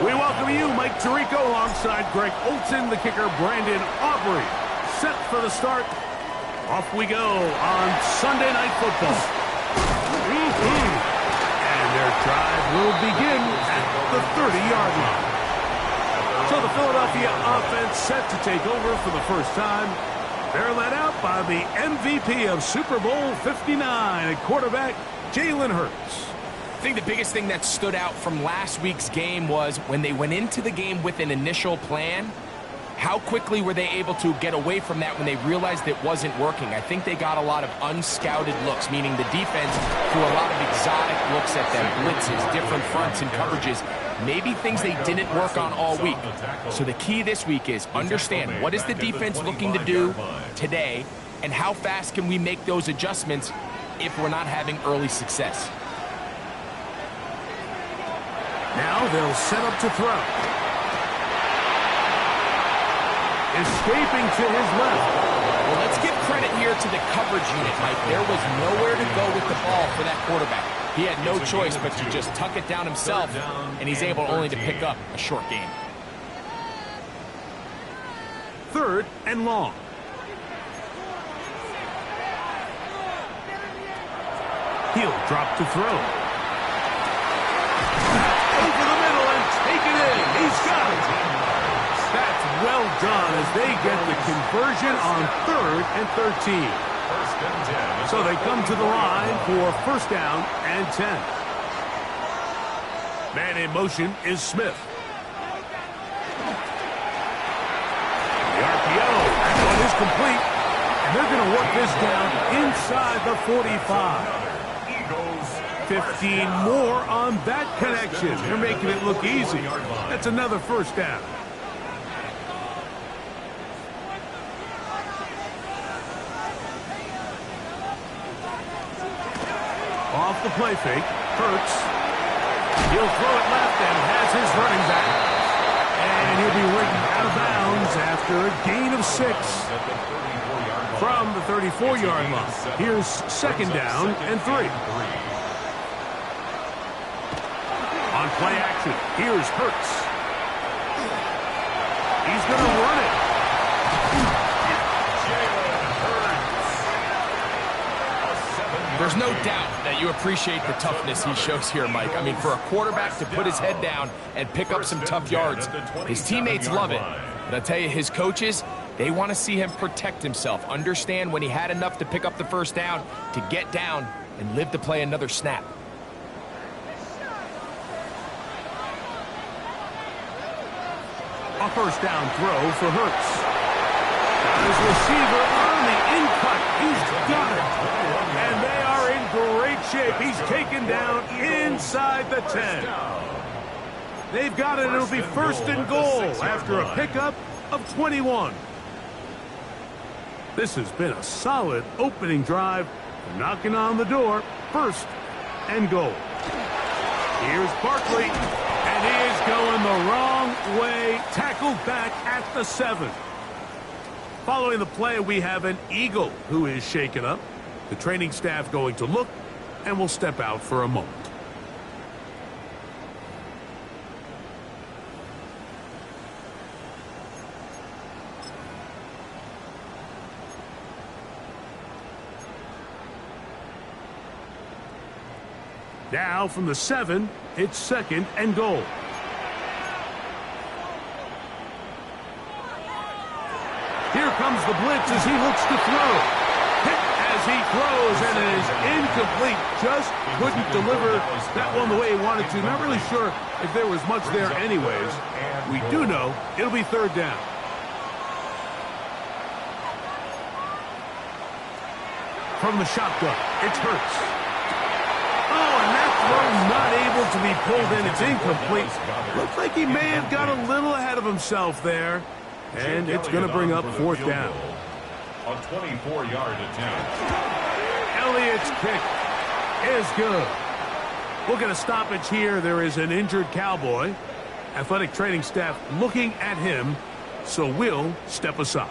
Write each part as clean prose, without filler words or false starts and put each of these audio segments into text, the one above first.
We welcome you, Mike Tirico, alongside Greg Olson, the kicker, Brandon Aubrey. Set for the start. Off we go on Sunday Night Football. And their drive will begin at the 30-yard line. So the Philadelphia offense set to take over for the first time. They're led out by the MVP of Super Bowl 59 at quarterback, Jalen Hurts. I think the biggest thing that stood out from last week's game was when they went into the game with an initial plan, how quickly were they able to get away from that when they realized it wasn't working? I think they got a lot of unscouted looks, meaning the defense threw a lot of exotic looks at them, blitzes, different fronts and coverages, maybe things they didn't work on all week. So the key this week is understand what is the defense looking to do today and how fast can we make those adjustments if we're not having early success. Now they'll set up to throw. Escaping to his left. Well, let's give credit here to the coverage unit, Mike. There was nowhere to go with the ball for that quarterback. He had no choice but to just tuck it down himself, and he's able only to pick up a short gain. 3rd and long. He'll drop to throw. Over the middle and take it in. He's got it. That's well done as they get the conversion on 3rd and 13. So they come to the line for 1st down and 10. Man in motion is Smith. The RPO. That one is complete. And they're going to work this down inside the 45. 15 more on that connection. They're making it look easy. That's another 1st down. Off the play fake, Hurts. He'll throw it left and has his running back. And he'll be working out of bounds after a gain of 6. From the 34-yard line. Here's 2nd down and 3. On play action, here's Hurts. He's going to run it. There's no doubt that you appreciate the toughness he shows here, Mike. I mean, for a quarterback to put his head down and pick up some tough yards, his teammates love it. But I'll tell you, his coaches, they want to see him protect himself, understand when he had enough to pick up the 1st down, to get down and live to play another snap. A 1st down throw for Hurts. His receiver on the in-cut. He's got it. And they are in great shape. He's taken down inside the 10. They've got it. It'll be 1st and goal after a pickup of 21. This has been a solid opening drive. Knocking on the door. 1st and goal. Here's Barkley. And he is going the wrong way. Tackled back at the 7. Following the play, we have an Eagle who is shaken up. The training staff going to look and will step out for a moment. Now from the 7, it's 2nd and goal. Here comes the blitz as he looks to throw. Hit as he throws, and it is incomplete. Just couldn't deliver that one the way he wanted to. Not really sure if there was much there anyways. We do know it'll be 3rd down. From the shotgun, it's Hurts. Oh, and that throw not able to be pulled in. It's incomplete. Looks like he may have got a little ahead of himself there. And it's going to bring up 4th down. A 24-yard attempt. Elliott's kick is good. We'll get a stoppage here. There is an injured Cowboy. Athletic training staff looking at him, so we'll step aside.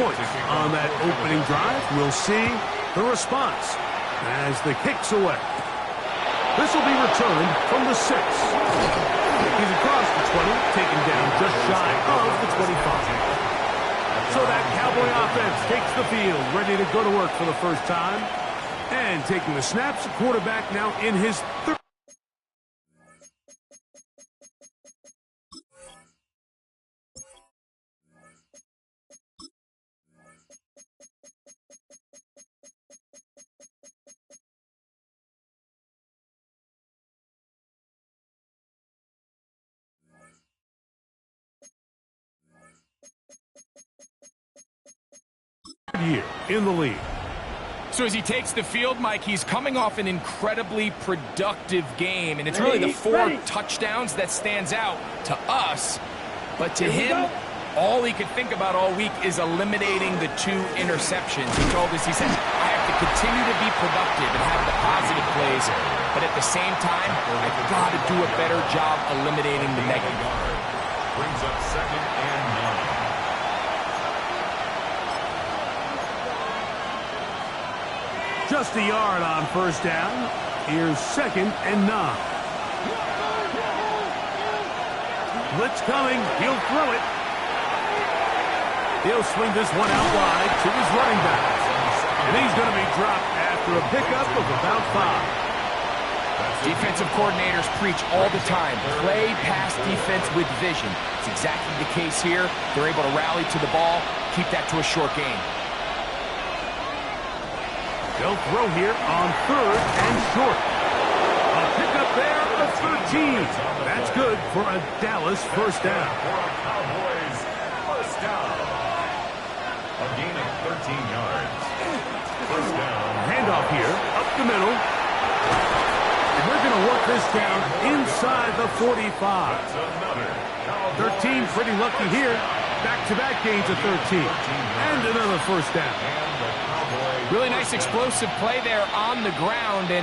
points on that opening drive. We'll see the response as the kick's away. This will be returned from the 6. He's across the 20, taken down just shy of the 25. So that Cowboy offense takes the field, ready to go to work for the first time. And taking the snaps, the quarterback now in his third year in the league. So as he takes the field, Mike, he's coming off an incredibly productive game, and it's really the 4 touchdowns that stands out to us. But to him, all he could think about all week is eliminating the 2 interceptions. He told us, he said, I have to continue to be productive and have the positive plays, but at the same time, I've got to do a better job eliminating the negative. Brings up 2nd and 9. Just a yard on first down. Here's 2nd and 9. Blitz coming. He'll throw it. He'll swing this one out wide to his running back. And he's going to be dropped after a pickup of about 5. Defensive coordinators preach all the time. Play pass defense with vision. It's exactly the case here. They're able to rally to the ball, keep that to a short gain. They'll throw here on 3rd and short. A pickup there of 13. That's good for a Dallas first down. For a Cowboys first down. A gain of 13 yards. First down. Handoff here, up the middle. And we're going to work this down inside the 45. That's another 13, pretty lucky here. Back-to-back gains of 13. And another first down. Really nice explosive play there on the ground, and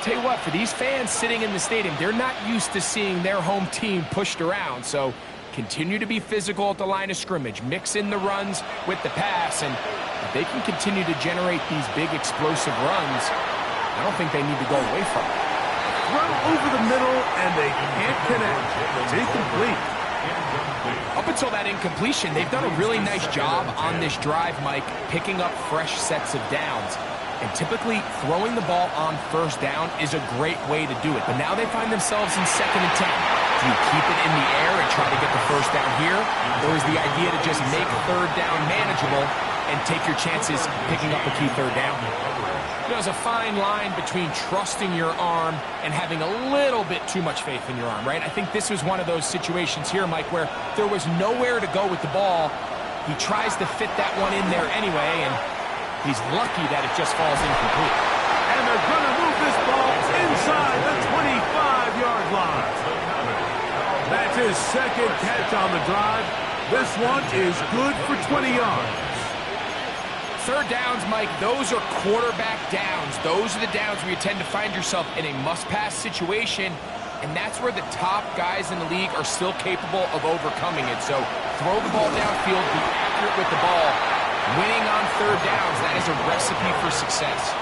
tell you what, for these fans sitting in the stadium, they're not used to seeing their home team pushed around, so continue to be physical at the line of scrimmage, mix in the runs with the pass, and if they can continue to generate these big explosive runs, I don't think they need to go away from it. Throw over the middle, and they can't connect. It's incomplete. Up until that incompletion, they've done a really nice job on this drive, Mike, picking up fresh sets of downs. And typically, throwing the ball on first down is a great way to do it. But now they find themselves in 2nd and 10. Do you keep it in the air and try to get the first down here? Or is the idea to just make 3rd down manageable and take your chances picking up a key 3rd down? There's a fine line between trusting your arm and having a little bit too much faith in your arm, right? I think this was one of those situations here, Mike, where there was nowhere to go with the ball. He tries to fit that one in there anyway, and he's lucky that it just falls incomplete. And they're going to move this ball inside the 25-yard line. That's his 2nd catch on the drive. This one is good for 20 yards. 3rd downs, Mike, those are quarterback downs. Those are the downs where you tend to find yourself in a must-pass situation, and that's where the top guys in the league are still capable of overcoming it. So throw the ball downfield, be accurate with the ball. Winning on 3rd downs, that is a recipe for success.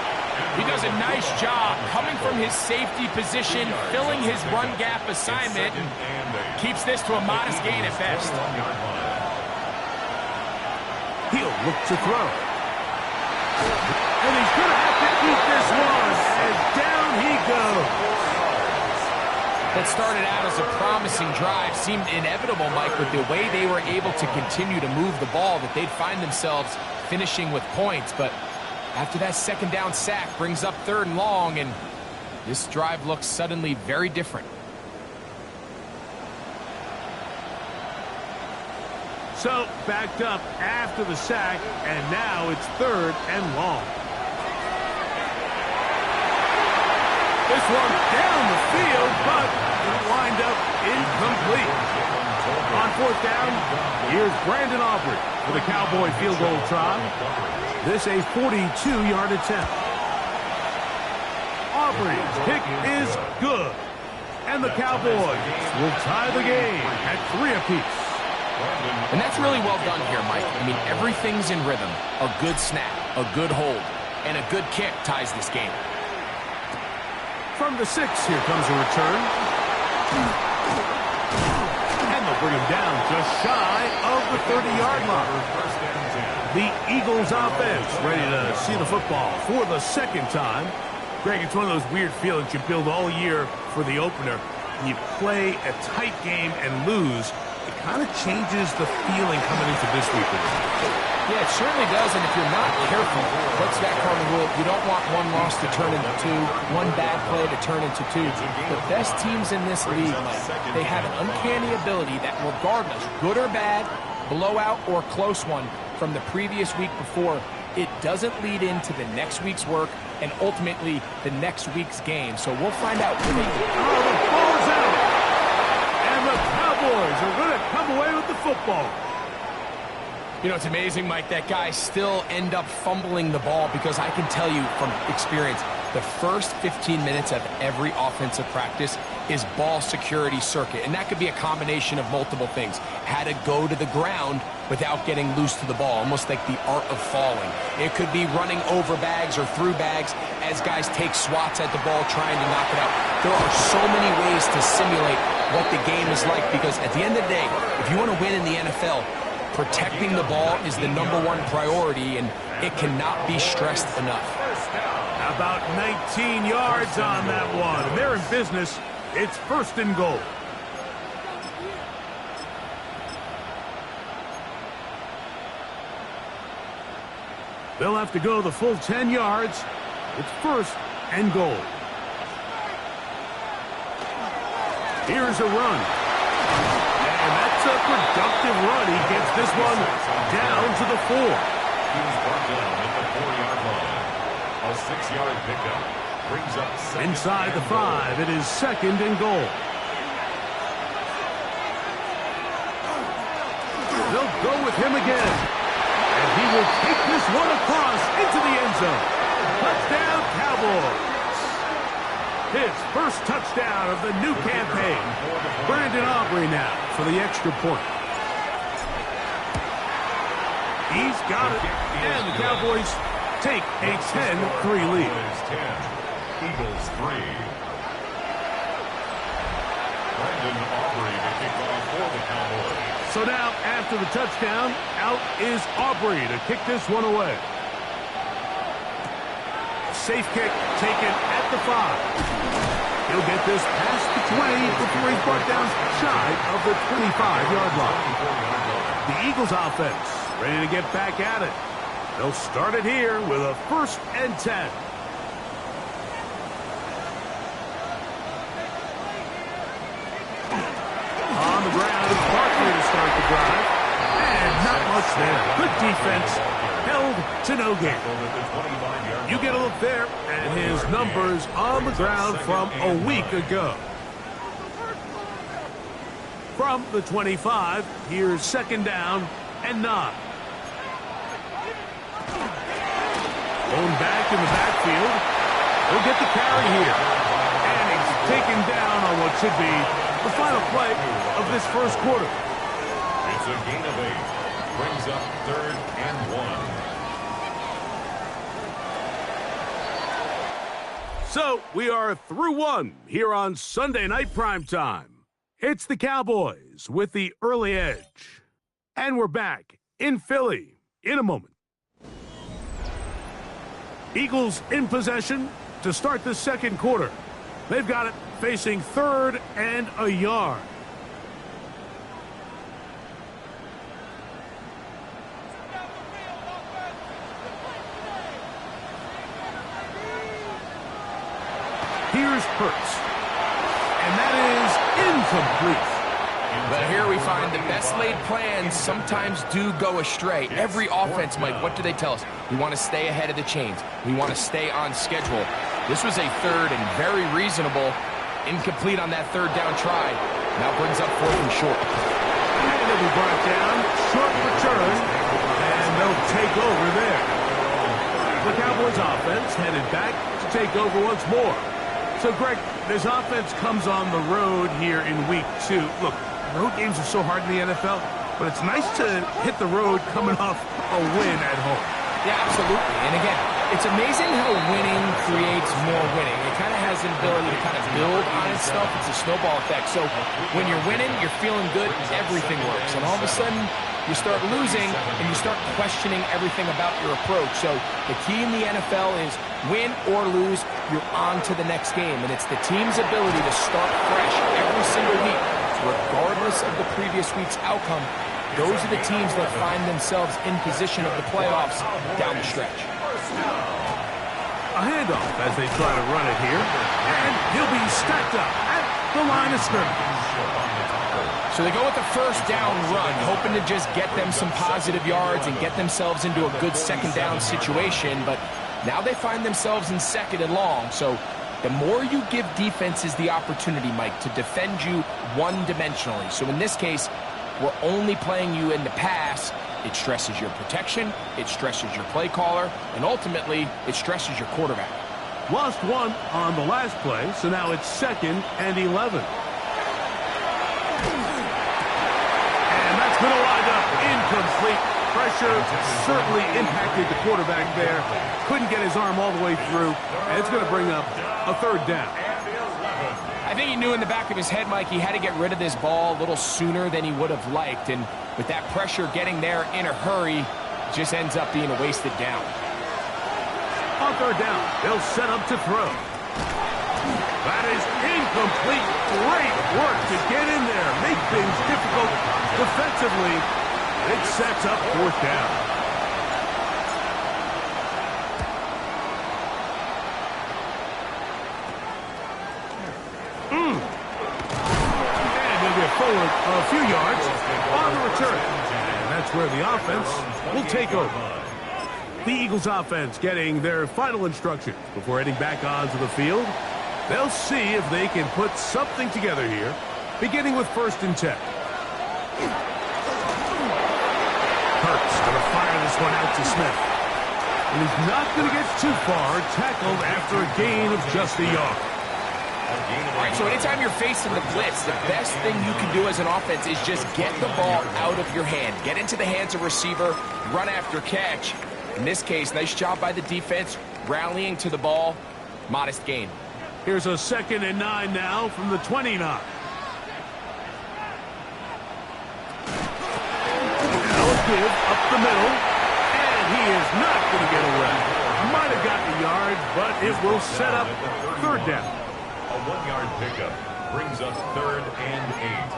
He does a nice job coming from his safety position, filling his run gap assignment, and keeps this to a modest gain at best. He'll look to throw. And he's going to have to eat this one, and down he goes. What started out as a promising drive seemed inevitable, Mike, with the way they were able to continue to move the ball, that they'd find themselves finishing with points. But after that 2nd down sack brings up 3rd and long, and this drive looks suddenly very different. So, backed up after the sack, and now it's 3rd and long. This one down the field, but it'll wind up incomplete. On 4th down, here's Brandon Aubrey for the Cowboy field goal try. This a 42-yard attempt. Aubrey's kick is good. And the Cowboys will tie the game at 3 apiece. And that's really well done here, Mike. I mean, everything's in rhythm. A good snap, a good hold, and a good kick ties this game. From the 6, here comes a return. And they'll bring him down just shy of the 30-yard line. The Eagles offense ready to see the football for the second time. Greg, it's one of those weird feelings you build all year for the opener. You play a tight game and lose, it kind of changes the feeling coming into this weekend. Yeah, it certainly does, and if you're not careful, what's that cardinal rule? You don't want one loss to turn into 2, one bad play to turn into 2. The best teams in this league, Mike, they have an uncanny ability that regardless, good or bad, blowout or close one from the previous week before, it doesn't lead into the next week's work and ultimately the next week's game. So we'll find out. Oh, the ball's out! And the Cowboys are going to come away with the football. You know, it's amazing, Mike, that guys still end up fumbling the ball because I can tell you from experience, the first 15 minutes of every offensive practice is ball security circuit. And that could be a combination of multiple things. How to go to the ground without getting loose to the ball, almost like the art of falling. It could be running over bags or through bags as guys take swats at the ball trying to knock it out. There are so many ways to simulate what the game is like because at the end of the day, if you want to win in the NFL, protecting the ball is the #1 priority, and it cannot be stressed enough. About 19 yards on that one. They're in business. It's 1st and goal. They'll have to go the full 10 yards. It's 1st and goal. Here's a run. And that's a productive run. He gets this one down to the 4. He was brought down at the 4-yard line. A 6-yard pickup brings up inside the 5. It is 2nd and goal. They'll go with him again. And he will take this one across into the end zone. Touchdown, Cowboys. His first touchdown of the new campaign. Brandon Aubrey now for the extra point. He's got it. And the Cowboys take a 10-3 lead. 10, Eagles 3. Brandon Aubrey to kick off for the Cowboys. So now, after the touchdown, out is Aubrey to kick this one away. Safe kick taken at the 5. He'll get this past the 20 before he's brought down shy of the 25-yard line. The Eagles offense ready to get back at it. They'll start it here with a 1st and 10. On the ground, it's Barkley to start the drive. And not much there. Good defense. Held to no gain. You get a look there at his numbers on the ground from a week ago. From the 25, here's 2nd down and 9. Going back in the backfield. He'll get the carry here. And he's taken down on what should be the final play of this first quarter. It's a gain of 8. Brings up 3rd and 1. So we are through one here on Sunday Night Primetime. It's the Cowboys with the early edge. And we're back in Philly in a moment. Eagles in possession to start the second quarter. They've got it facing 3rd and a yard. Here's Hurts. And that is incomplete. But here we find the best laid plans sometimes do go astray. Every offense, Mike, what do they tell us? We want to stay ahead of the chains. We want to stay on schedule. This was a 3rd and very reasonable. Incomplete on that 3rd down try. Now brings up 4th and short. And it'll be brought down. Short return. And they'll take over there. The Cowboys offense headed back to take over once more. So, Greg, this offense comes on the road here in week 2. Look, road games are so hard in the NFL. but it's nice to hit the road coming off a win at home. Yeah, absolutely. And again, it's amazing how winning creates more winning. It kind of has an ability to kind of build on itself. It's a snowball effect. So when you're winning, you're feeling good, everything works. And all of a sudden, you start losing, and you start questioning everything about your approach. So the key in the NFL is win or lose, you're on to the next game. And it's the team's ability to start fresh every single week, regardless of the previous week's outcome. Those are the teams that find themselves in position of the playoffs down the stretch. A handoff as they try to run it here. And he'll be stacked up at the line of scrimmage. So they go with the first down run, hoping to just get them some positive yards and get themselves into a good second down situation. But now they find themselves in second and long. So the more you give defenses the opportunity, Mike, to defend you one-dimensionally. So in this case, we're only playing you in the pass. It stresses your protection, it stresses your play caller, and ultimately, it stresses your quarterback. Lost one on the last play, so now it's 2nd and 11. And that's going to wind up incomplete. Pressure certainly impacted the quarterback there. Couldn't get his arm all the way through, and it's going to bring up a 3rd down. I think he knew in the back of his head, Mike, he had to get rid of this ball a little sooner than he would have liked. And with that pressure getting there in a hurry, it just ends up being a wasted down. On 3rd down, they'll set up to throw. That is incomplete. Great work to get in there. Make things difficult defensively. It sets up 4th down. Forward a few yards on the return. And that's where the offense will take over. The Eagles offense getting their final instructions before heading back onto the field. They'll see if they can put something together here, beginning with 1st and 10. Hurts going to fire this one out to Smith. And he's not going to get too far, tackled after a gain of just a yard. All right, so anytime you're facing the blitz, the best thing you can do as an offense is just get the ball out of your hand. Get into the hands of receiver, run after catch. In this case, nice job by the defense, rallying to the ball. Modest gain. Here's a 2nd and 9 now from the 29. Now a give up the middle, and he is not going to get away. Might have gotten a yard, but it will set up 3rd down. A 1-yard pickup brings up 3rd and 8.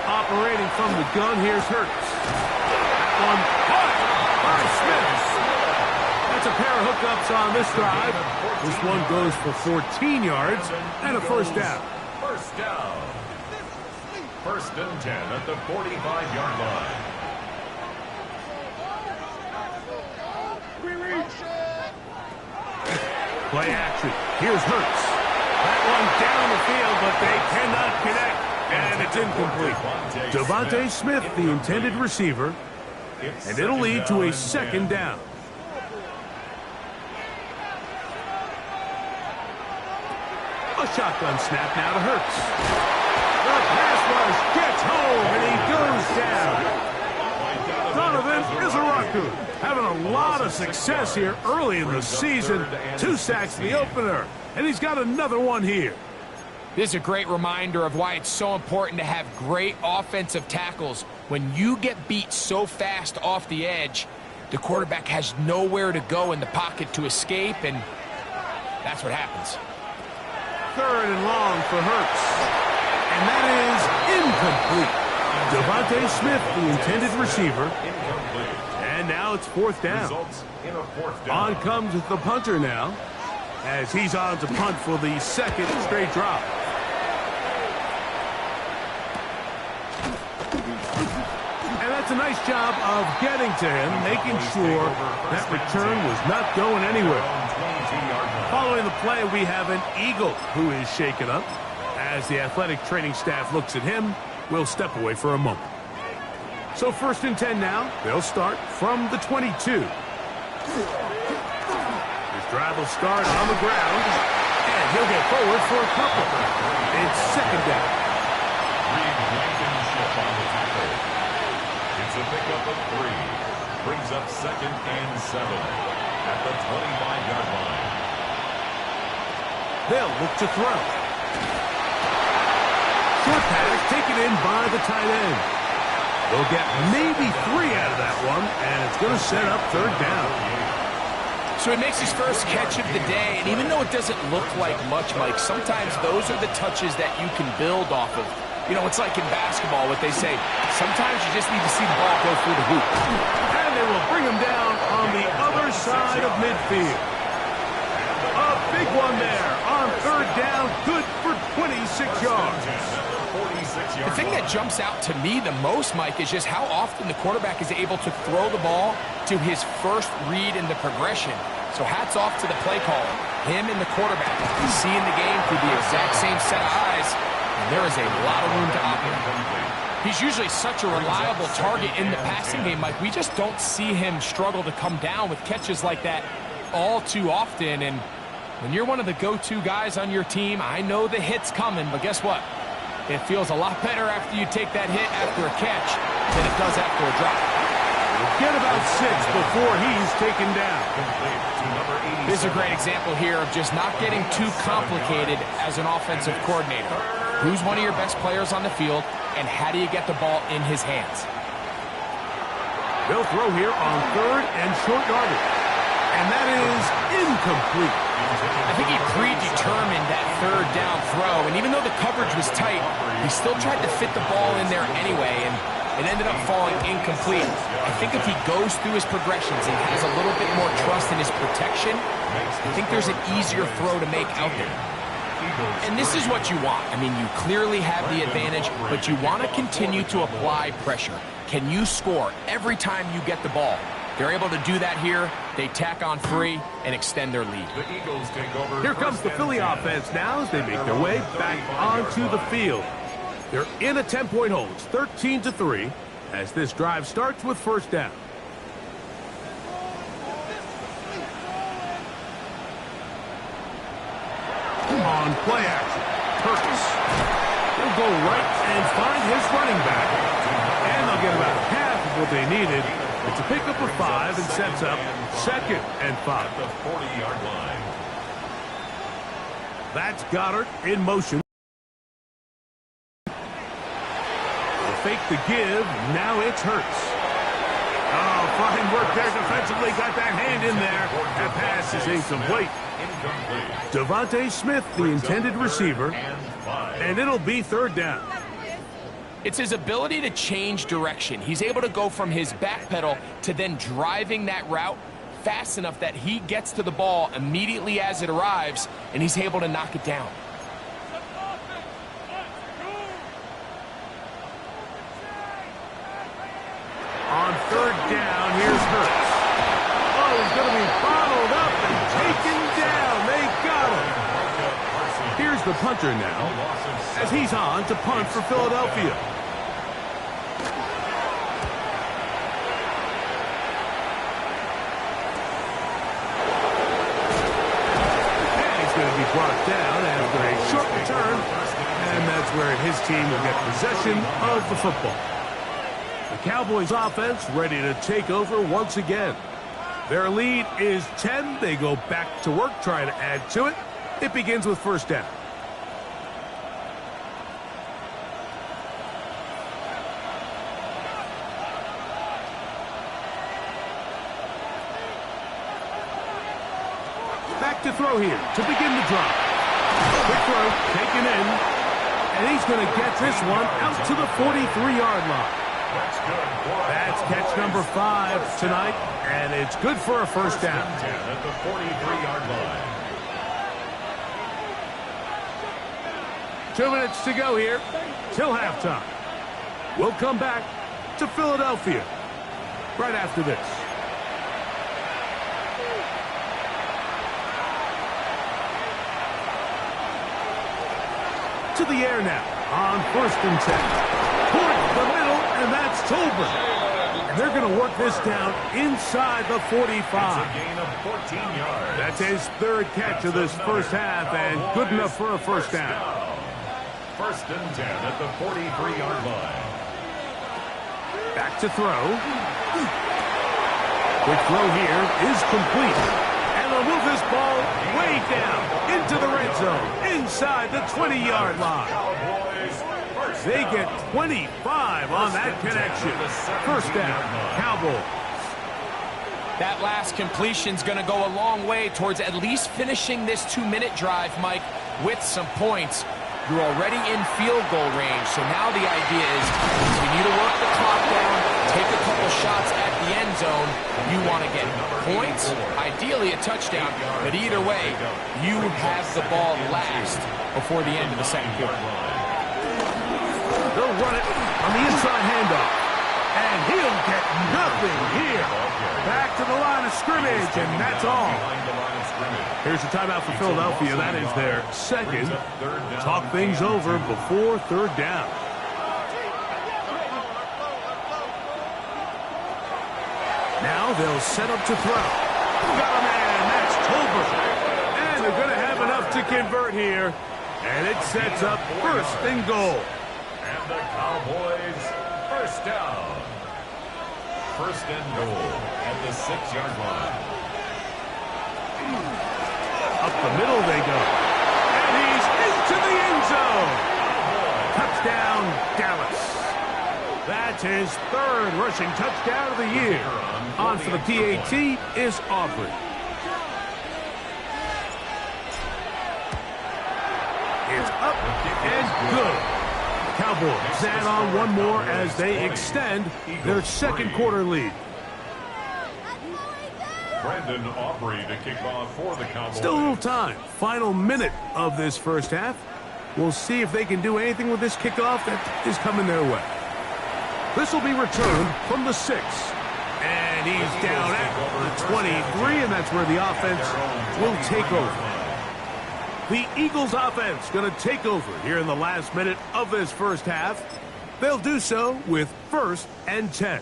Operating from the gun, here's Hurts. That one caught by Smith. That's a pair of hookups on this drive. This one goes for 14 yards and a 1st down. 1st down. 1st and 10 at the 45-yard line. Play action. Here's Hurts. That one down the field, but they cannot connect. And it's incomplete. Devontae Smith, the intended receiver. And it'll lead to a 2nd down. A shotgun snap now to Hurts. The pass rush gets home, and he goes down. Donovan Izaraku having a lot of success here early in the season. 2 sacks in the opener, and he's got another one here. This is a great reminder of why it's so important to have great offensive tackles. When you get beat so fast off the edge, the quarterback has nowhere to go in the pocket to escape, and that's what happens. 3rd and long for Hurts. And that is incomplete. Devontae Smith, the intended receiver. And now it's 4th down. On comes the punter now, as he's on to punt for the 2nd straight drop. And that's a nice job of getting to him, making sure that return was not going anywhere. Following the play, we have an Eagle who is shaken up. As the athletic training staff looks at him, we'll step away for a moment. So 1st and 10 now. They'll start from the 22. His drive will start on the ground, and he'll get forward for a couple. It's 2nd down. Reed Blankenship on the tackle. It's a pickup of 3. Brings up 2nd and 7 at the 25-yard line. They'll look to throw. Short pass taken in by the tight end. They'll get maybe 3 out of that one, and it's going to set up 3rd down. So he makes his first catch of the day, and even though it doesn't look like much, Mike, sometimes those are the touches that you can build off of. You know, it's like in basketball, what they say, sometimes you just need to see the ball go through the hoop. And they will bring him down on the other side of midfield. A big one there on 3rd down, good for 26 yards. The thing that jumps out to me the most, Mike, is just how often the quarterback is able to throw the ball to his first read in the progression. So hats off to the play caller. Him and the quarterback, he's seeing the game through the exact same set of eyes, and there is a lot of room to operate. He's usually such a reliable target in the passing game, Mike. We just don't see him struggle to come down with catches like that all too often. And when you're one of the go-to guys on your team, I know the hit's coming, but guess what? It feels a lot better after you take that hit after a catch than it does after a drop. Get about 6 before he's taken down. This is a great example here of just not getting too complicated as an offensive coordinator. Who's one of your best players on the field, and how do you get the ball in his hands? They'll throw here on 3rd and short yardage. And that is incomplete. I think he predetermined that 3rd down throw, and even though the coverage was tight, he still tried to fit the ball in there anyway, and it ended up falling incomplete. I think if he goes through his progressions and has a little bit more trust in his protection, I think there's an easier throw to make out there. And this is what you want. I mean, you clearly have the advantage, but you want to continue to apply pressure. Can you score every time you get the ball? They're able to do that here. They tack on 3 and extend their lead. The Eagles take over. Here comes the Philly offense now as they make their way back onto the field. They're in a 10-point hold. It's 13-3 as this drive starts with 1st down. On play action, Curtis. He'll go right and find his running back. And they'll get about half of what they needed. It's a pickup of 5 and sets up 2nd and 5. The 40-yard line. That's Goddard in motion. They'll fake the give. Now it's Hurts. Oh, fine work there defensively. Got that hand in there. That pass is incomplete. Devontae Smith, the intended receiver, and it'll be 3rd down. It's his ability to change direction. He's able to go from his back pedal to then driving that route fast enough that he gets to the ball immediately as it arrives, and he's able to knock it down. On 3rd down, here's Hurts. Oh, he's going to be bottled up and taken down. They got him. Here's the punter now as he's on to punt for Philadelphia. And he's going to be brought down after a short return, and that's where his team will get possession of the football. The Cowboys offense ready to take over once again. Their lead is 10. They go back to work, trying to add to it. It begins with 1st down. Back to throw here to begin the drive. Quick throw taken in, and he's going to get this one out to the 43-yard line. That's catch number 5 tonight, and it's good for a 1st down. At the 43-yard line. 2 minutes to go here till halftime. We'll come back to Philadelphia right after this. To the air now on 1st and 10. Towards the middle, And that's Tolbert. And they're going to work this down inside the 45. That's a gain of 14 yards. That's his third catch of this first half, and good enough for a first down. First and 10 at the 43-yard line. Back to throw. Quick throw here is complete. And they'll move this ball way down into the red zone, inside the 20-yard line. They get 25 on that connection. First down, Cowboys. That last completion's going to go a long way towards at least finishing this 2-minute drive, Mike, with some points. You're already in field goal range, so now the idea is continue to work the clock down, take a couple shots at the end zone. You want to get points, ideally a touchdown, but either way, you have the ball last before the end of the second quarter. They'll run it on the inside handoff, and he'll get nothing here. Back to the line of scrimmage, and that's all. Here's a timeout for Philadelphia. That is their second. Talk things over before third down. Now they'll set up to throw. Got a man, that's Tolbert. And they're going to have enough to convert here. And it sets up first and goal. And the Cowboys first down. First and goal at the 6-yard line. Up the middle they go. And he's into the end zone. Touchdown, Dallas. That's his third rushing touchdown of the year. On for the PAT is Aubrey. It's up and good. The Cowboys add on one more as they extend their second quarter lead. Brandon Aubrey to kick off for the Cowboys. Still a little time. Final minute of this first half. We'll see if they can do anything with this kickoff that is coming their way. This will be returned from the 6. And he's down at the 23, and that's where the offense will take over. The Eagles offense going to take over here in the last minute of this first half. They'll do so with 1st and 10.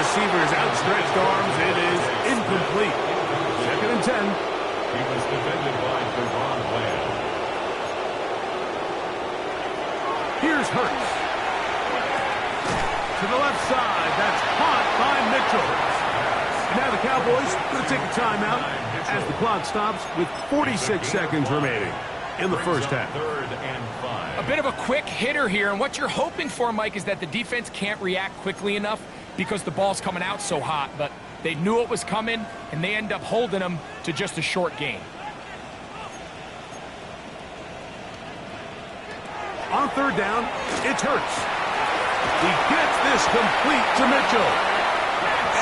Receiver's outstretched arms. It is incomplete. Second and 10. He was defended by Devon Lamb. Here's Hurts. To the left side. That's caught by Mitchell. And now the Cowboys going to take a timeout as the clock stops with 46 seconds remaining in the first half. Third and 5. A bit of a quick hitter here, and what you're hoping for, Mike, is that the defense can't react quickly enough because the ball's coming out so hot, but they knew it was coming, and they end up holding them to just a short gain. On third down, it's Hurts. He gets this complete to Mitchell.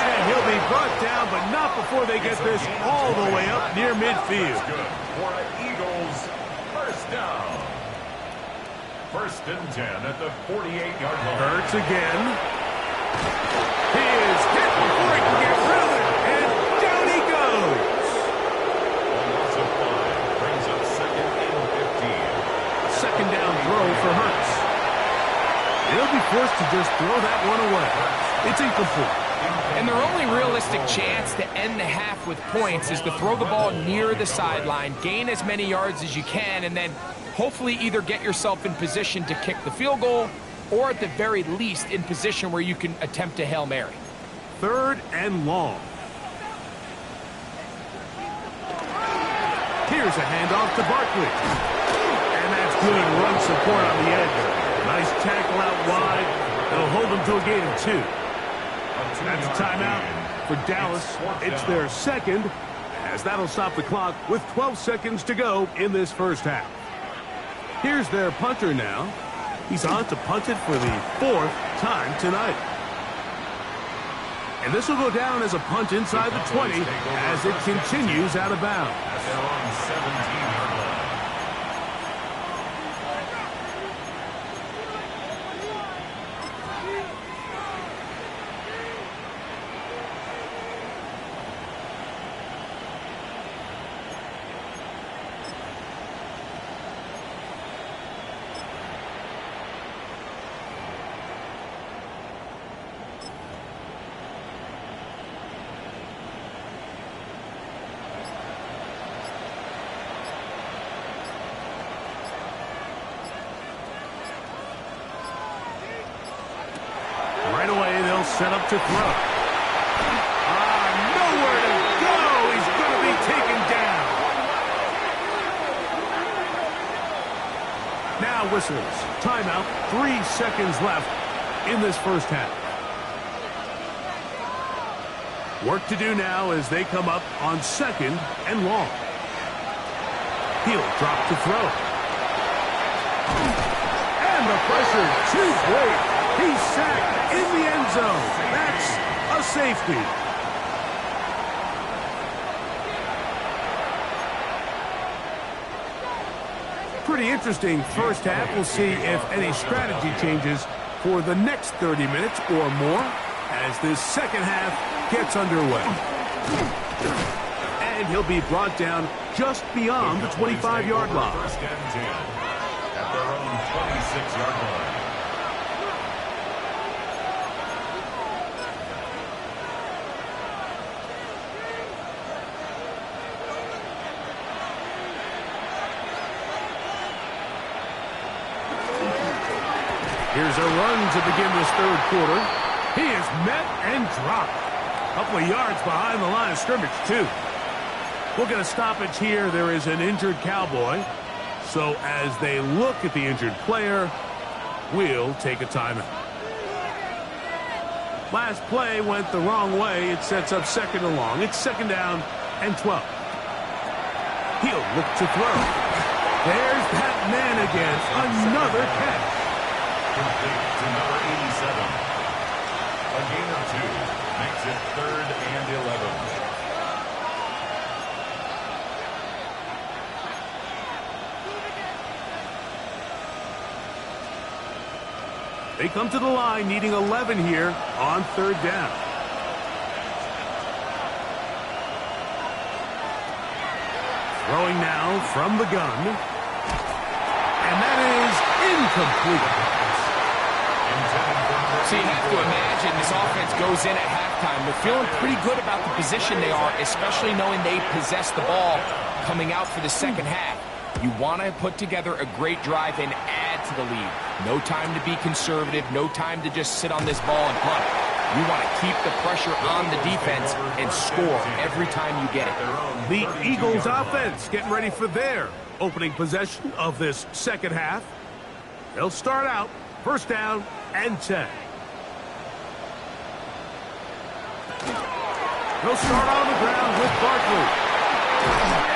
And he'll be brought down, but not before they get this all the way up near midfield. Good for the Eagles. First down. First and 10 at the 48-yard line. Hurts again. He is hit before he can get rid of it, and down he goes. A loss of 5 brings up second and 15. Second down throw for Hurts. He'll be forced to just throw that one away. It's incomplete. And their only realistic chance to end the half with points is to throw the ball near the sideline, gain as many yards as you can, and then hopefully either get yourself in position to kick the field goal or at the very least in position where you can attempt a Hail Mary. Third and long. Here's a handoff to Barkley. And that's good run support on the edge. Nice tackle out wide. That'll hold them to a gain of 2. That's a timeout for Dallas. It's their second, as that'll stop the clock with 12 seconds to go in this first half. Here's their punter now. He's on to punt it for the 4th time tonight. And this will go down as a punt inside the 20 as it continues out of bounds. They're on 17-yard line. set up to throw. Nowhere to go. He's going to be taken down. Now whistles. Timeout. 3 seconds left in this first half. Work to do now as they come up on 2nd and long. He'll drop to throw. And the pressure too great. He's sacked in the end zone. That's a safety. Pretty interesting first half. We'll see if any strategy changes for the next 30 minutes or more as this second half gets underway. And he'll be brought down just beyond the 25-yard line. First and 10 at their own 26-yard line. Here's a run to begin this third quarter. He is met and dropped. A couple of yards behind the line of scrimmage, too. We'll get a stoppage here. There is an injured Cowboy. So as they look at the injured player, we'll take a timeout. Last play went the wrong way. It sets up 2nd and long. It's 2nd down and 12. He'll look to throw. There's that man again. Another catch. Complete to number 87. A gain of 2 makes it 3rd and 11. They come to the line needing 11 here on 3rd down. Throwing now from the gun. And that is incomplete. So you have to imagine this offense goes in at halftime. They're feeling pretty good about the position they are, especially knowing they possess the ball coming out for the second half. You want to put together a great drive and add to the lead. No time to be conservative, no time to just sit on this ball and punt. You want to keep the pressure on the defense and score every time you get it. The Eagles offense getting ready for their opening possession of this second half. They'll start out 1st down and 10. They'll start on the ground with Barkley.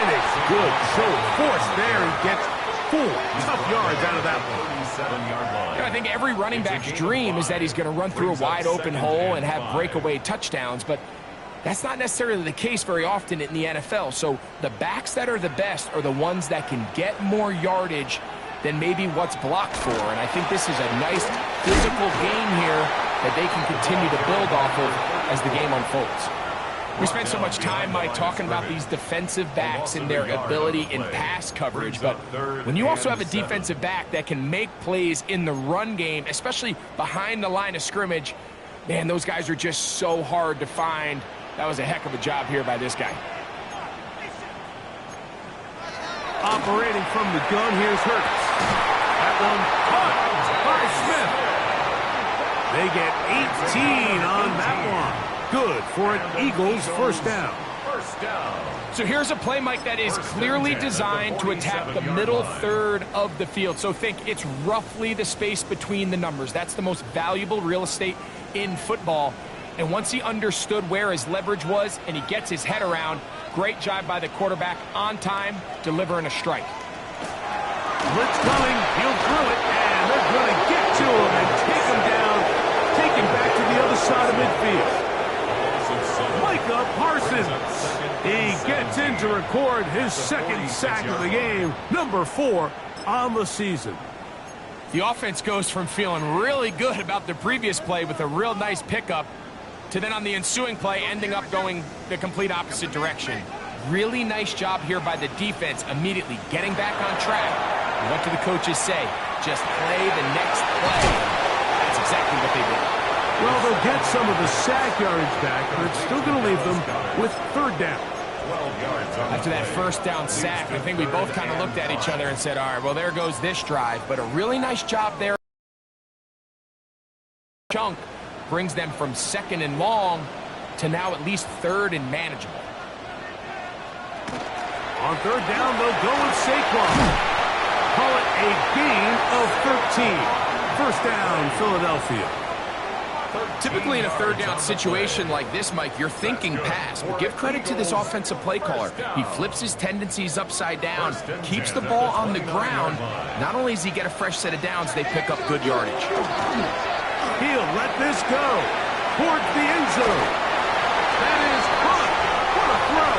And a good show of force there. He gets 4 tough yards out of that one. 37-yard line. I think every running back's dream is that he's going to run through a wide open hole and have breakaway touchdowns, but that's not necessarily the case very often in the NFL. So the backs that are the best are the ones that can get more yardage than maybe what's blocked for. And I think this is a nice physical game here that they can continue to build off of as the game unfolds. We spent so much time, Mike, talking about these defensive backs and their ability in pass coverage, but when you also have a defensive back that can make plays in the run game, especially behind the line of scrimmage, man, those guys are just so hard to find. That was a heck of a job here by this guy. Operating from the gun, here's Hurts. That one caught by Smith. They get 18 on that one. Good for an Eagles 1st down. So here's a play, Mike, that is clearly designed to attack the middle third of the field. So think it's roughly the space between the numbers. That's the most valuable real estate in football. And once he understood where his leverage was and he gets his head around, great job by the quarterback on time, delivering a strike. Blitz coming, he'll throw it, and they're going to get to him and take him down, take him back to the other side of midfield. Micah Parsons, he gets in to record his 2nd sack of the game, number 4 on the season. The offense goes from feeling really good about the previous play with a real nice pickup to then on the ensuing play ending up going the complete opposite direction. Really nice job here by the defense, immediately getting back on track. And what do the coaches say? Just play the next play. That's exactly what they did. Well, they'll get some of the sack yardage back, but it's still going to leave them with 3rd down. After that 1st down sack, I think we both kind of looked at each other and said, all right, well, there goes this drive. But a really nice job there. Chunk brings them from 2nd and long to now at least 3rd and manageable. On 3rd down, they'll go with Saquon. Call it a gain of 13. 1st down, Philadelphia. Typically in a 3rd down situation like this, Mike, you're thinking pass, but give credit to this offensive play caller. He flips his tendencies upside down, keeps the ball on the ground. Not only does he get a fresh set of downs, they pick up good yardage. He'll let this go towards the end zone. That is caught. What a throw.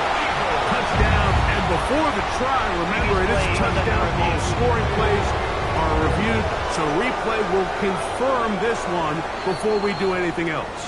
Touchdown. And before the try, remember it is touchdown. All scoring plays are reviewed, so replay will confirm this one before we do anything else.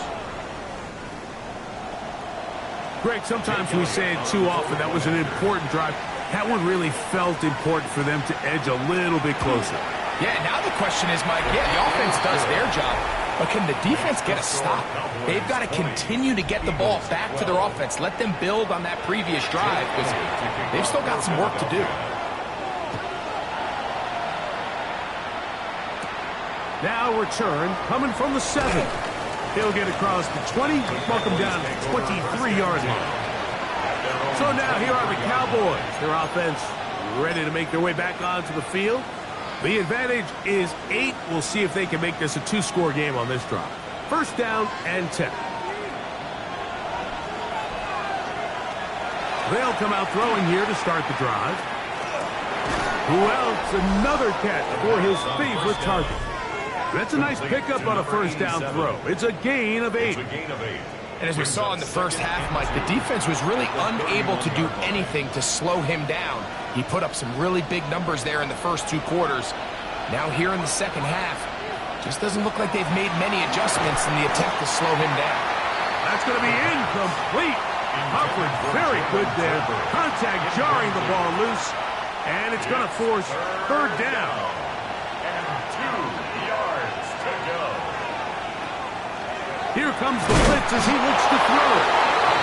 Greg, sometimes we say it too often. That was an important drive. That one really felt important for them to edge a little bit closer. Yeah, now the question is, Mike, the offense does their job, but can the defense get a stop? They've got to continue to get the ball back to their offense. Let them build on that previous drive, because they've still got some work to do. Now return coming from the 7. He'll get across the 20, welcome down to the 23-yard line. So now here are the Cowboys. Their offense ready to make their way back onto the field. The advantage is 8. We'll see if they can make this a 2-score game on this drive. 1st down and 10. They'll come out throwing here to start the drive. Who else? Another catch for his favorite target. That's a nice pickup on a 1st down throw. It's a gain of 8. And as we saw in the first half, Mike, the defense was really unable to do anything to slow him down. He put up some really big numbers there in the first 2 quarters. Now here in the second half, just doesn't look like they've made many adjustments in the attempt to slow him down. That's going to be incomplete. Humphrey, very good there. Contact jarring the ball loose, and it's going to force 3rd down. Here comes the blitz as he looks to throw.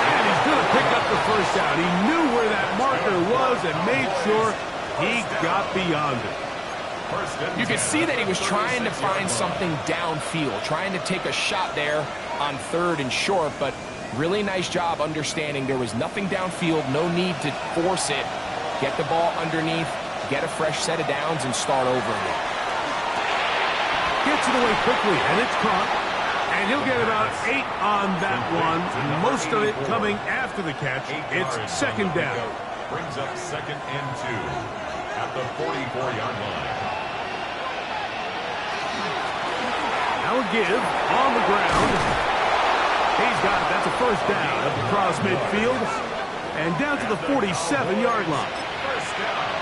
And he's going to pick up the 1st down. He knew where that marker was and made sure he got beyond it. You could see that he was trying to find something downfield, trying to take a shot there on 3rd and short, but really nice job understanding there was nothing downfield, no need to force it. Get the ball underneath, get a fresh set of downs, and start over again. Gets it away quickly, and it's caught. And he'll get about 8 on that one, most of it coming after the catch. It's 2nd down. Brings up 2nd and 2 at the 44-yard line. Now a give on the ground. He's got it. That's a 1st down up across midfield and down to the 47-yard line.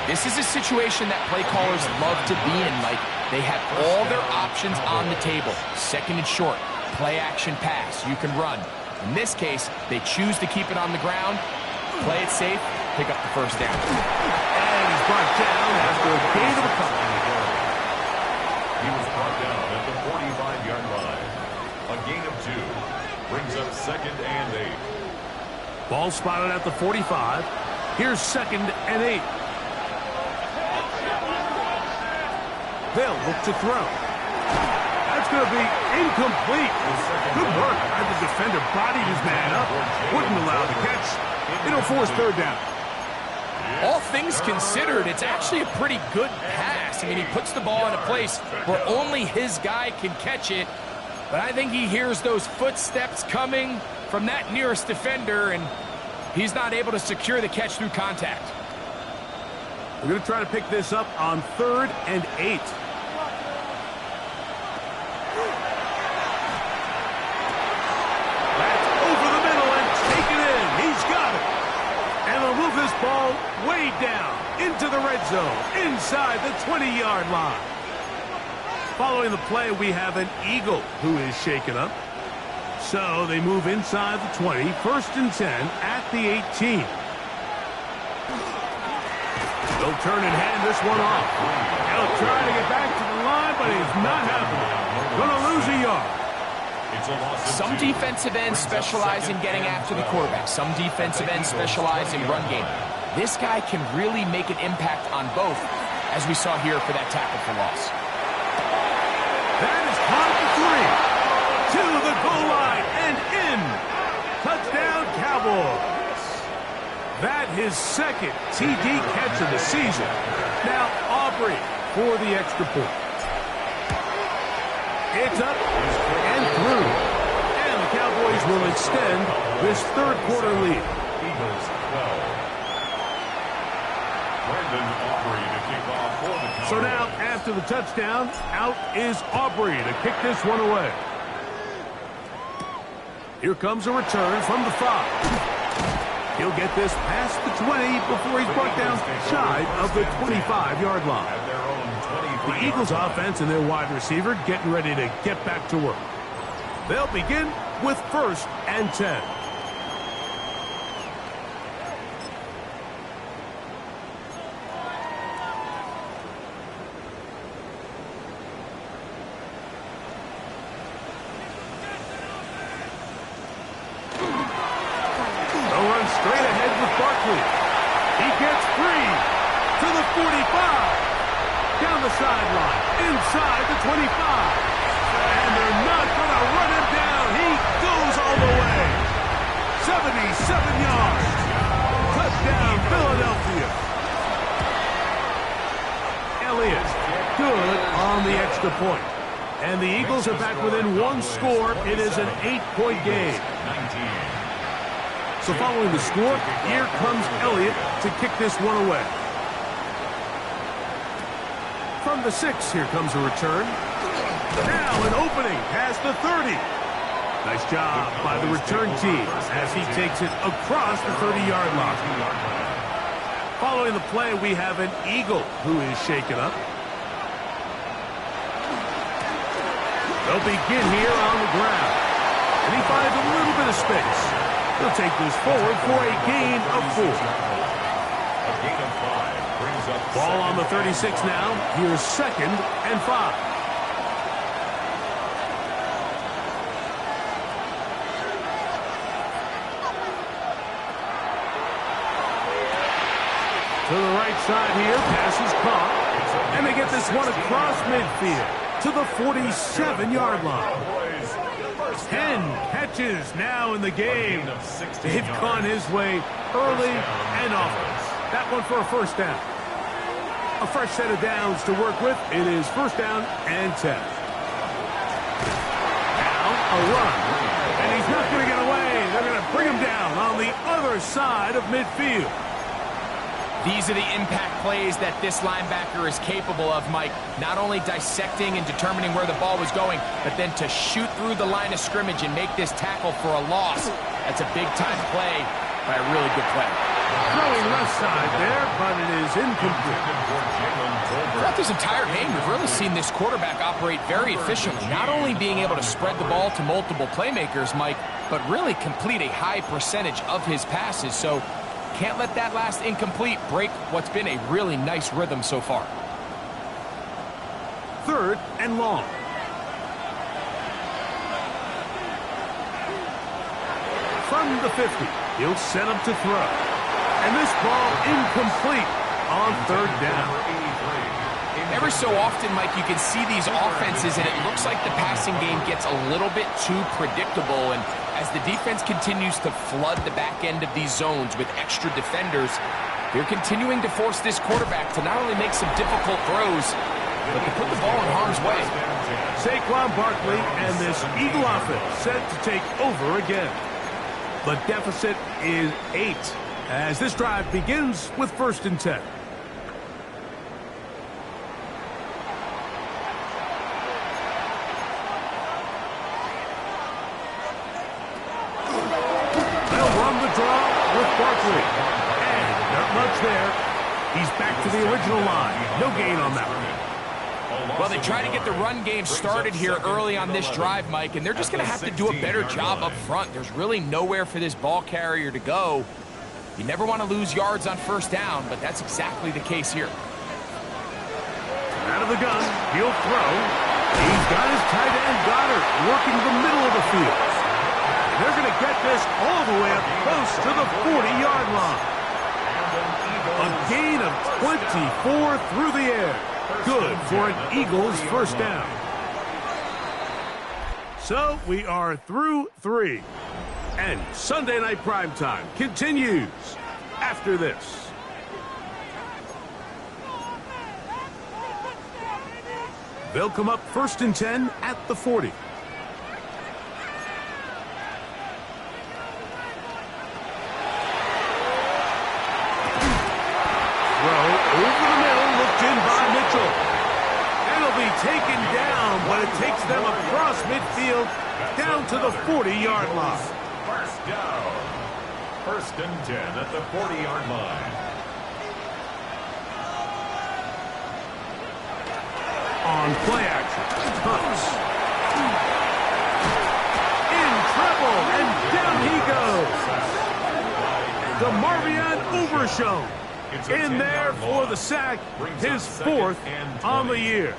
This is a situation that play callers love to be in, Mike. They have all their options on the table. 2nd and short. Play action pass. You can run. In this case, they choose to keep it on the ground, play it safe, pick up the 1st down. And he's brought down after a gain of a couple. He was brought down at the 45-yard line. A gain of 2 brings up 2nd and 8. Ball spotted at the 45. Here's 2nd and 8. They'll look to throw. That's going to be incomplete. Good work. The defender bodied his man up. Wouldn't allow the catch. It'll force 3rd down. All things considered, it's actually a pretty good pass. I mean, he puts the ball in a place where only his guy can catch it. But I think he hears those footsteps coming from that nearest defender, and he's not able to secure the catch through contact. We're going to try to pick this up on 3rd and 8. Move this ball way down into the red zone, inside the 20-yard line. Following the play, we have an Eagle who is shaken up. So they move inside the 20, 1st and 10 at the 18. They'll turn and hand this one off. He'll try to get back to the line, but he's not happening. Going to lose a yard. Some defensive ends specialize in getting after the quarterback. Some defensive ends specialize in run game. This guy can really make an impact on both, as we saw here for that tackle for loss. That is caught at the 3. To the goal scores. That his second TD catch of the season. Now Aubrey for the extra point. It's up and through. And the Cowboys will extend this third quarter lead. Eagles 12. Brandon Aubrey to kick off for the Cowboys. So now, after the touchdown, out is Aubrey to kick this one away. Here comes a return from the 5. He'll get this past the 20 before he's brought down shy of the 25-yard line. At their own 23. The Eagles offense and their wide receiver getting ready to get back to work. They'll begin with 1st and 10. Straight ahead with Barkley. He gets free to the 45. Down the sideline, inside the 25. And they're not going to run him down. He goes all the way. 77 yards. Touchdown, Philadelphia. Elliott, good on the extra point. And the Eagles are back within one score. It is an 8-point game. 19. So following the score, here comes Elliott to kick this one away. From the 6, here comes a return. Now an opening past the 30. Nice job by the return team as he takes it across the 30-yard line. Following the play, we have an Eagle who is shaken up. They'll begin here on the ground. And he finds a little bit of space. He'll take this forward for a gain of 4. A gain of 5 brings up Ball on the 36 now. Here's 2nd and 5. To the right side here. Pass is caught. And they get this one across midfield to the 47-yard line. 10 catches now in the game. They've gone his way early and often. That one for a 1st down. A fresh set of downs to work with. It is 1st down and 10. Now a run. And he's not going to get away. They're going to bring him down on the other side of midfield. These are the impact plays that this linebacker is capable of, Mike. Not only dissecting and determining where the ball was going, but then to shoot through the line of scrimmage and make this tackle for a loss. That's a big-time play by a really good player. Throwing left side there, but it is incomplete. Throughout this entire game, we've really seen this quarterback operate very efficiently, not only being able to spread the ball to multiple playmakers, Mike, but really complete a high percentage of his passes. So can't let that last incomplete break what's been a really nice rhythm so far. 3rd and long. From the 50, he'll set him to throw. And this ball incomplete on 3rd down. Every so often, Mike, you can see these offenses, and it looks like the passing game gets a little bit too predictable. And as the defense continues to flood the back end of these zones with extra defenders, they're continuing to force this quarterback to not only make some difficult throws, but to put the ball in harm's way. Saquon Barkley and this Eagle offense set to take over again. The deficit is 8 as this drive begins with 1st and 10. Barkley. And not much there. He's back to the original line. No gain on that one. Well, they try to get the run game started here early on this drive, Mike, and they're just going to have to do a better job up front. There's really nowhere for this ball carrier to go. You never want to lose yards on 1st down, but that's exactly the case here. Out of the gun, he'll throw. He's got his tight end Goddard working the middle of the field. They're going to get this all the way up close to the 40-yard line. A gain of 24 through the air. Good for an Eagles 1st down. So we are through 3. And Sunday Night Primetime continues after this. They'll come up 1st and 10 at the 40. Throw over the middle, looked in by Mitchell. And it'll be taken down, but it takes them across midfield down to the 40-yard line. First down. 1st and 10 at the 40-yard line. On play action, Hunts. In trouble, and down he goes. DeMarvion Overshown in there for the sack, his 4th on the year.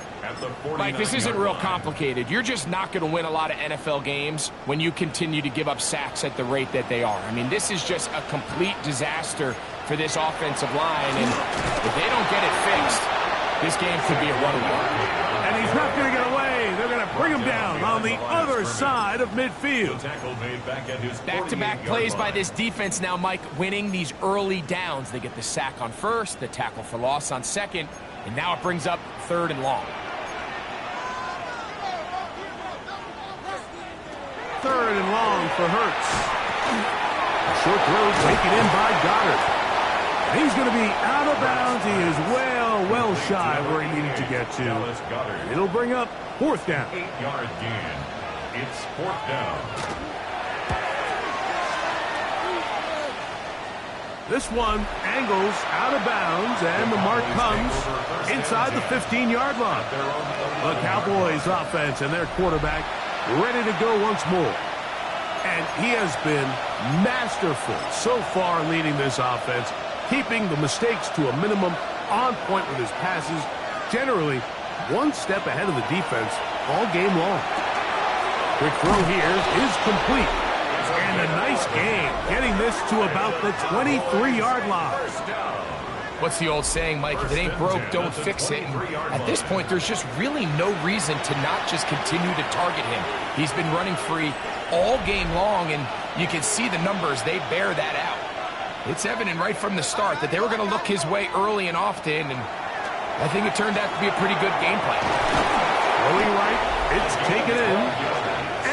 Mike, this isn't real complicated. You're just not going to win a lot of NFL games when you continue to give up sacks at the rate that they are. I mean, this is just a complete disaster for this offensive line, and if they don't get it fixed, this game could be a runaway. And he's not going to get away. They're going to bring him down on the other side of midfield. Back-to-back plays by this defense now, Mike, winning these early downs. They get the sack on 1st, the tackle for loss on 2nd, and now it brings up 3rd and long. 3rd and long for Hurts. A short throw taken in by Goddard. He's going to be out of bounds. He is well shy where he needed to get to. It'll bring up 4th down. 8-yard gain. It's 4th down. This one angles out of bounds, and the mark comes inside the 15-yard line. The Cowboys offense and their quarterback ready to go once more. And he has been masterful so far leading this offense, keeping the mistakes to a minimum, on point with his passes, generally one step ahead of the defense all game long. Quick throw here is complete. And a nice game, getting this to about the 23-yard line. What's the old saying, Mike? If it ain't broke, don't fix it. And at this point, there's just really no reason to not just continue to target him. He's been running free all game long, and you can see the numbers. They bear that out. It's evident right from the start that they were going to look his way early and often, and I think it turned out to be a pretty good game plan. Going right, it's taken in,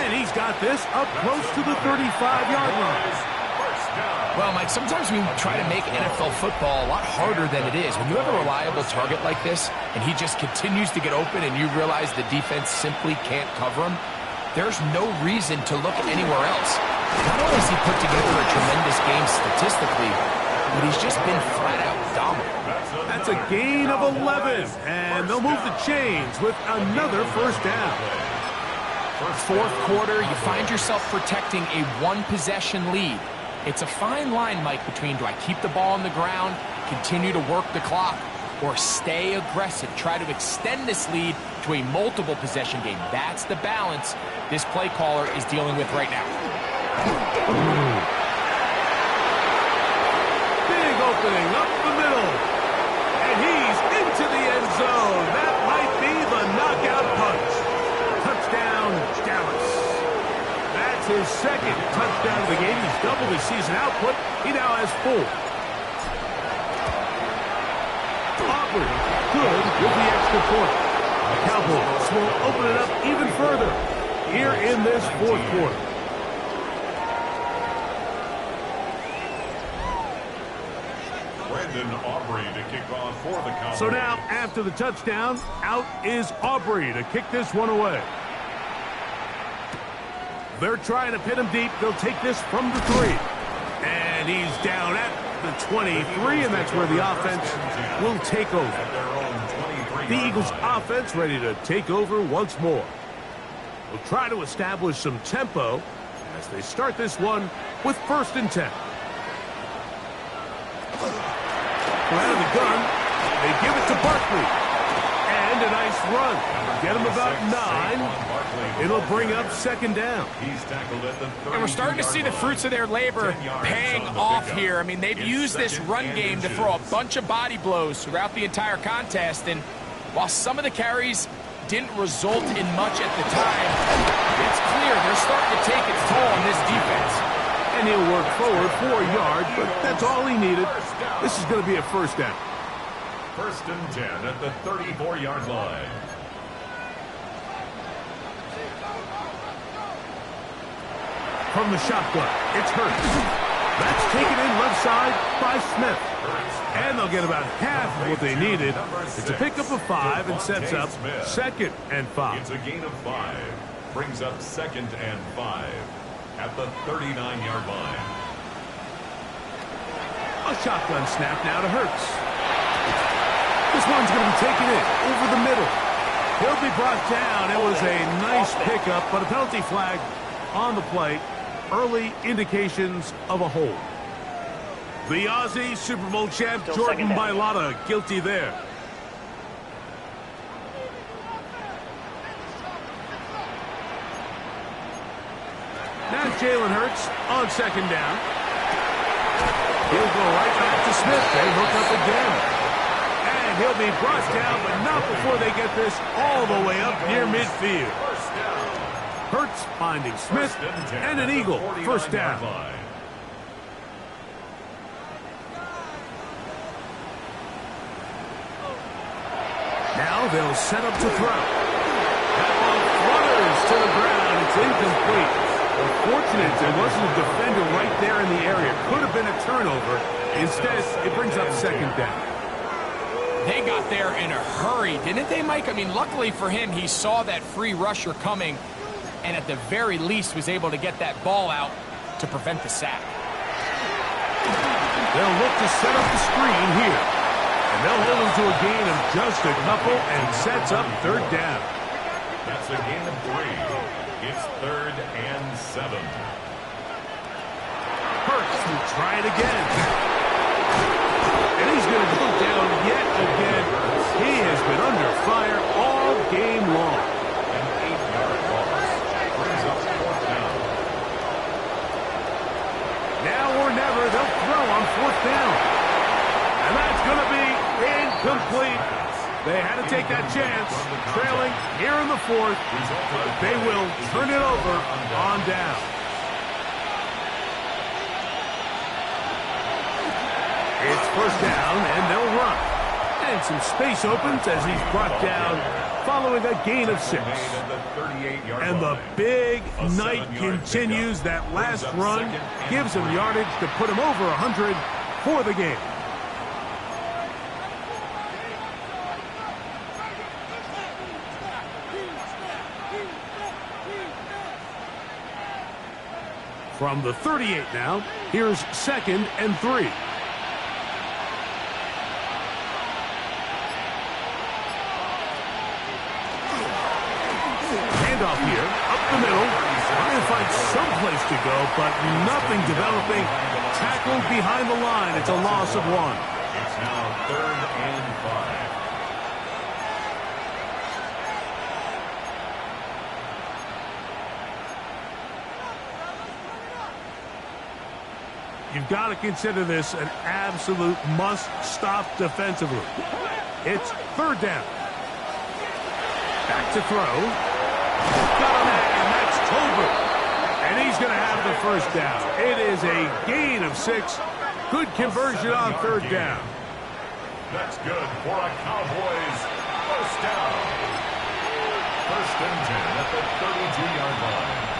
and he's got this up close to the 35-yard line. Well, Mike, sometimes we try to make NFL football a lot harder than it is. When you have a reliable target like this, and he just continues to get open, and you realize the defense simply can't cover him, there's no reason to look anywhere else. Not only has he put together a tremendous game statistically, but he's just been flat-out dominant. That's a gain of 11, and they'll move the chains with another 1st down. 4th quarter, you find yourself protecting a one-possession lead. It's a fine line, Mike, between do I keep the ball on the ground, continue to work the clock, or stay aggressive, try to extend this lead to a multiple possession game. That's the balance this play caller is dealing with right now. Big opening up the middle, and he's into the end zone. That might be the knockout punch. Touchdown, Dallas. That's his 2nd touchdown of the game. He's doubled his season output. He now has 4. Aubrey, good with the extra point. The Cowboys will open it up even further here in this 4th quarter. Aubrey to kick off for the Cowboys. So now, after the touchdown, out is Aubrey to kick this one away. They're trying to pin him deep. They'll take this from the 3. And he's down at the 23, and that's where the offense will take over. The Eagles offense ready to take over once more. We'll try to establish some tempo as they start this one with 1st and 10. Out of the gun, they give it to Barkley. And a nice run. Get him about 9. It'll bring up 2nd down. And we're starting to see the fruits of their labor paying off here. I mean, they've used this run game to throw a bunch of body blows throughout the entire contest. And while some of the carries didn't result in much at the time, it's clear they're starting to take its toll on this defense. And he'll work forward for a yard, but that's all he needed. This is going to be a first down. 1st and 10 at the 34-yard line. From the shotgun, it's Hurts. That's taken in left side by Smith. And they'll get about half of what they needed. It's a pickup of 5 and sets up 2nd and 5. It's a gain of 5. Brings up 2nd and 5 at the 39-yard line. A shotgun snap now to Hurts. This one's going to be taken in over the middle. He'll be brought down. It was a nice pickup, but a penalty flag on the play. Early indications of a hold. The Aussie Super Bowl champ Jordan Mailata guilty there. Now Jalen Hurts on 2nd down. He'll go right back to Smith. They hook up again. And he'll be brought down, but not before they get this all the way up near midfield. Hurts finding Smith and an eagle. 1st down. Now they'll set up to throw. That ball flutters to the ground. It's incomplete. Fortunate there wasn't a defender right there in the area. Could have been a turnover. Instead, it brings up 2nd down. They got there in a hurry, didn't they, Mike? I mean, luckily for him, he saw that free rusher coming and at the very least was able to get that ball out to prevent the sack. They'll look to set up the screen here. And they'll hold him to a gain of just a couple and sets up 3rd down. That's a gain of 3. It's 3rd and 7. Hurts will try it again. And he's going to go down yet again. He has been under fire all game long. An 8-yard loss brings up 4th down. Now or never, they'll throw on 4th down. And that's going to be incomplete. They had to take that chance, trailing here in the 4th. They will turn it over on down. It's 1st down, and they'll run. And some space opens as he's brought down following a gain of 6. And the big night continues. That last run gives him yardage to put him over 100 for the game. From the 38 now, here's 2nd and 3. Handoff here, up the middle. Trying to find some place to go, but nothing developing. Tackled behind the line. It's a loss of 1. It's now 3rd and 5. You've got to consider this an absolute must-stop defensively. It's 3rd down. Back to throw. Got a man, and that's Tolbert. And he's going to have the 1st down. It is a gain of 6. Good conversion on 3rd down. That's good for a Cowboys 1st down. 1st and 10 at the 32-yard line.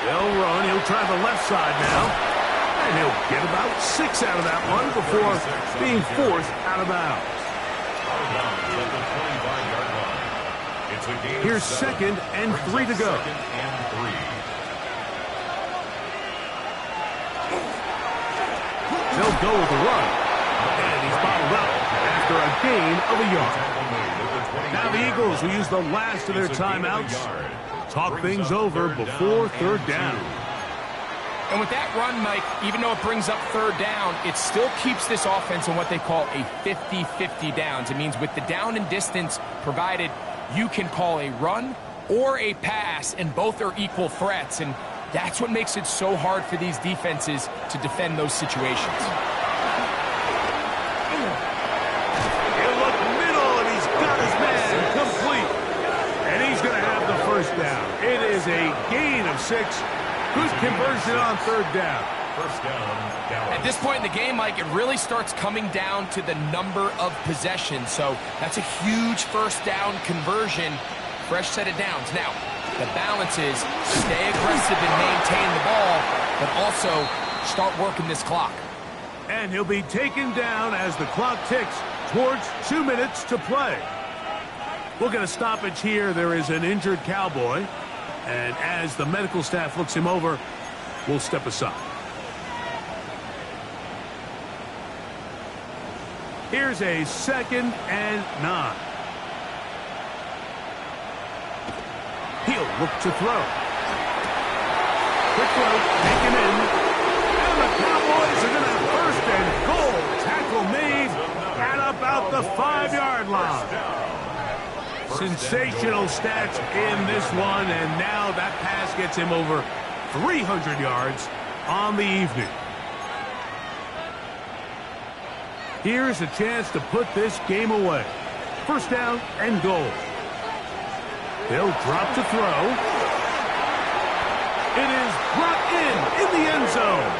They'll run. He'll try the left side now. And he'll get about 6 out of that one before being forced out of bounds. Here's 2nd and 3 to go. They'll go with the run. And he's bottled up after a gain of a yard. Now the Eagles will use the last of their timeouts. Talk things over before 3rd down. And with that run, Mike, even though it brings up 3rd down, it still keeps this offense in what they call a 50-50 downs. It means with the down and distance provided, you can call a run or a pass, and both are equal threats. And that's what makes it so hard for these defenses to defend those situations. down. It is a gain of 6. Good conversion on third down. First down, Dallas. At this point in the game, Mike, it really starts coming down to the number of possessions. So that's a huge first down conversion. Fresh set of downs. Now, the balance is stay aggressive and maintain the ball, but also start working this clock. And he'll be taken down as the clock ticks towards 2 minutes to play. We'll get a stoppage here. There is an injured Cowboy. And as the medical staff looks him over, we'll step aside. Here's a 2nd and 9. He'll look to throw. Quick throw, taken in. And the Cowboys are going to have 1st and goal. Tackle made at about the 5-yard line. Sensational stats in this one, and now that pass gets him over 300 yards on the evening. Here's a chance to put this game away. 1st down and goal. They'll drop to throw. It is brought in the end zone.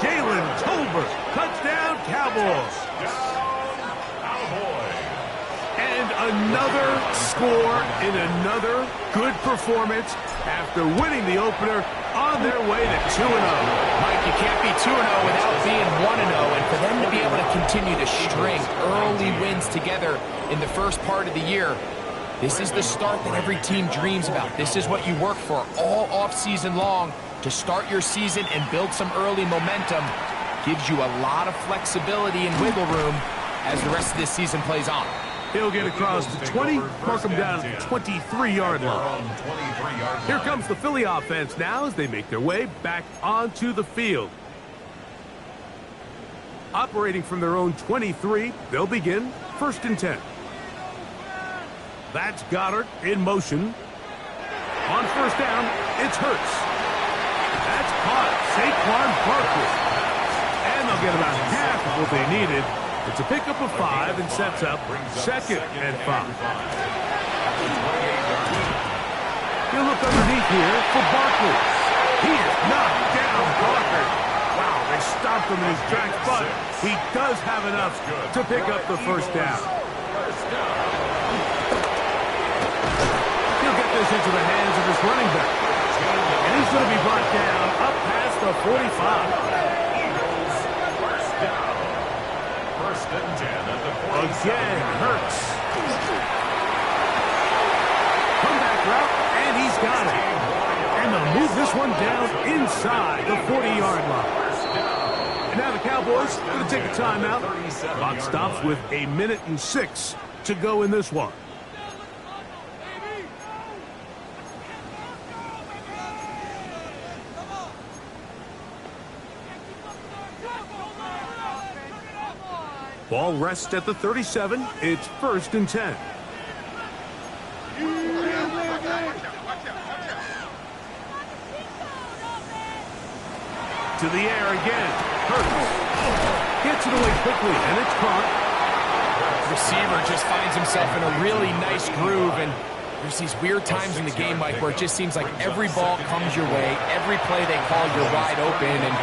Jalen Tolbert, touchdown Cowboys. And another score in another good performance after winning the opener on their way to 2-0. Mike, you can't be 2-0 without being 1-0, and for them to be able to continue to string early wins together in the first part of the year, this is the start that every team dreams about. This is what you work for all offseason long to start your season and build some early momentum. Gives you a lot of flexibility and wiggle room as the rest of this season plays on. He'll get across the 20, mark him down at the 23-yard line. Here comes the Philly offense now as they make their way back onto the field. Operating from their own 23, they'll begin 1st and 10. That's Goddard in motion. On 1st down, it's Hurts. That's caught. Saquon Barkley. And they'll get about half of what they needed. It's a pickup of 5 and sets up 2nd and 5. He'll look underneath here for Barkley. He is knocked down hard. Wow, they stopped him in his tracks, but he does have enough to pick up the 1st down. He'll get this into the hands of his running back. And he's going to be brought down up past the 45. Again, Hurts. Comeback route, and he's got it. And they'll move this one down inside the 40-yard line. And now the Cowboys going to take a timeout. Clock stops with 1 minute and 6 to go in this one. Ball rests at the 37. It's 1st and 10. To the air again. Hurts. Gets it away quickly, and it's caught. Receiver just finds himself in a really nice groove, and there's these weird times in the game, Mike, where it just seems like every ball comes your way, every play they call, you're wide open, and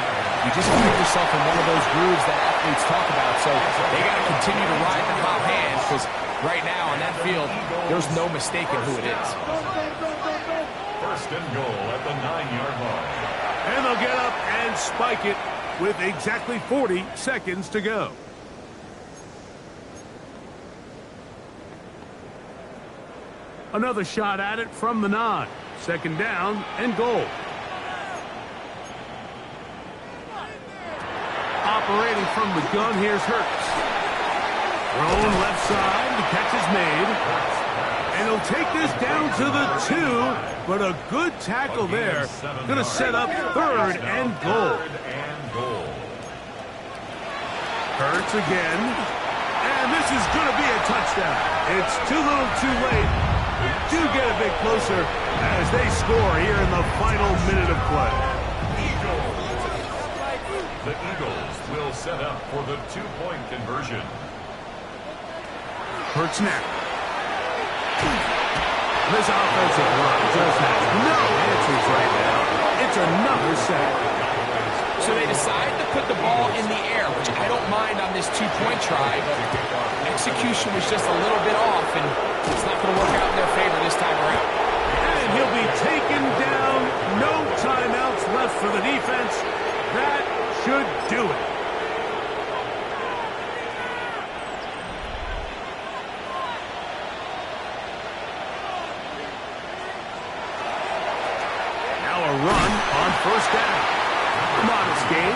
you just find yourself in one of those grooves that athletes talk about. So they got to continue to ride the hot hand, because right now on that field, there's no mistaking who it is. 1st and goal at the 9-yard line. And they'll get up and spike it with exactly 40 seconds to go. Another shot at it from the 9. 2nd down and goal. Operating from the gun, here's Hurts. Thrown left side, the catch is made. And he'll take this down to the 2, but a good tackle there. Going to set up 3rd and goal. Hurts again. And this is going to be a touchdown. It's too little too late. We do get a bit closer as they score here in the final minute of play. The Eagles will set up for the 2-point conversion. Hurts now. This offensive line just has no answers right now. It's another sack. So they decide to put the ball in the air, which I don't mind on this two-point try, but execution was just a little bit off, and it's not going to work out in their favor this time around. And he'll be taken down. No timeouts left for the defense. That should do it. Now a run on first down. Modest gain.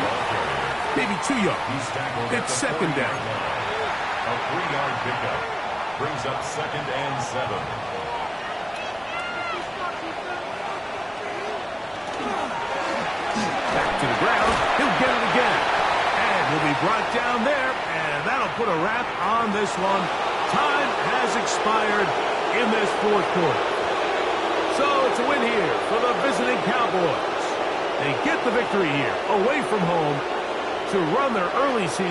Maybe 2 yards. It's second down. A 3-yard pickup brings up 2nd and 7. Back to the ground. He'll get it again. And he'll be brought down there. And that'll put a wrap on this one. Time has expired in this fourth quarter. So it's a win here for the visiting Cowboys. They get the victory here away from home to run their early season.